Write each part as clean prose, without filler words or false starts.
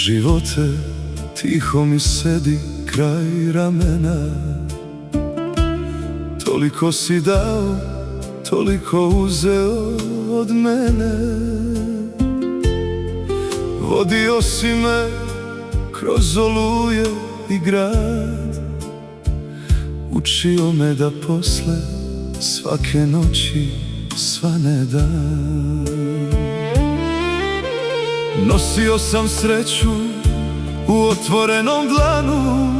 Živote, tiho mi sedi kraj ramena. Toliko si dao, toliko uzeo od mene. Vodio si me kroz oluje i grad, učio me da posle svake noći svane dan. Nosio sam sreću u otvorenom dlanu,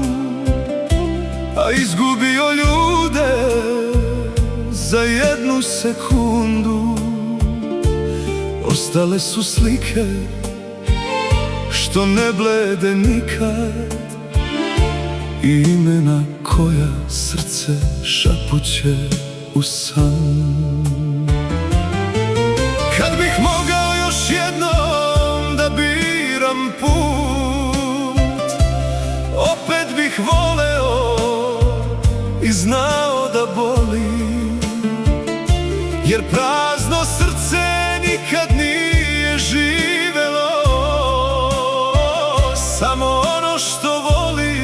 a izgubio ljude za jednu sekundu. Ostale su slike što ne blede nikad, i imena koja srce šapuće u san. Kad bih mogao još jednom da biram put, opet bih voleo i znao da boli, jer prazno srce nikad nije živelo. Samo ono što voli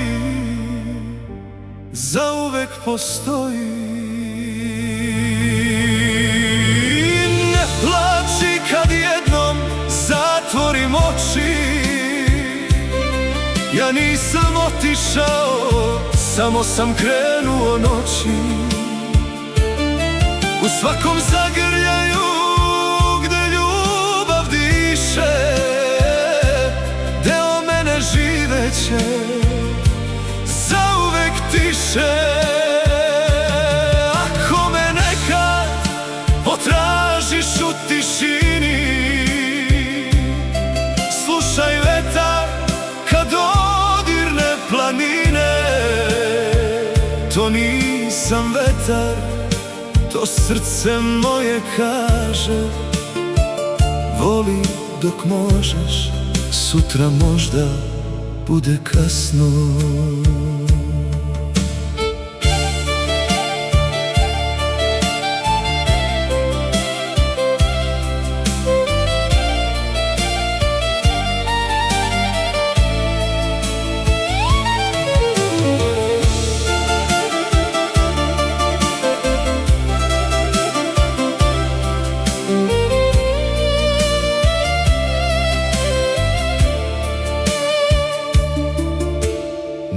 zauvek postoji. Ne plači kad jednom zatvorim oči, ja nisam otišao, samo sam krenuo noći. U svakom zagrljaju gde ljubav diše, deo mene živeće zauvek tiše. Ako me nekad potražiš u tišini, slušaj vetar kad dodirne planine. To nisam vetar, to srce moje kaže, voli dok možeš, sutra možda bude kasno.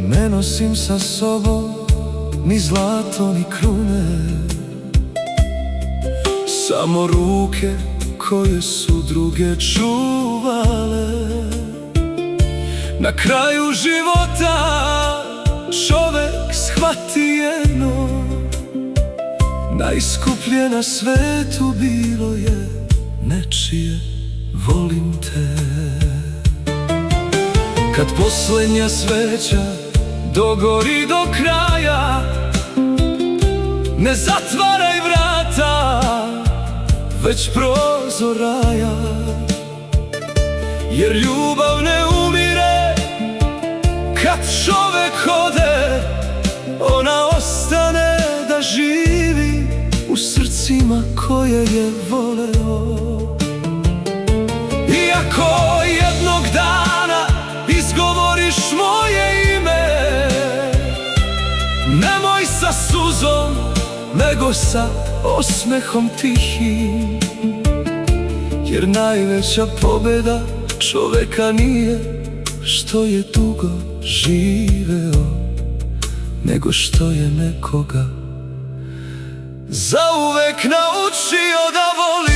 Ne nosim sa sobom ni zlato ni krune, samo ruke koje su druge čuvale. Na kraju života čovek shvati jedno, najskuplje na svetu bilo je nečije volim te. Kad poslednja sveća dogori do kraja, ne zatvaraj vrata, već prozor raja, jer ljubav ne umire kad čovek ode, ona ostane da živi u srcima koje je voleo. Iako jednog dana izgovoriš moje ime, nemoj sa suzom, nego sa osmehom tihim, jer najveća pobeda čoveka nije što je dugo živeo, nego što je nekoga zauvek naučio da voli.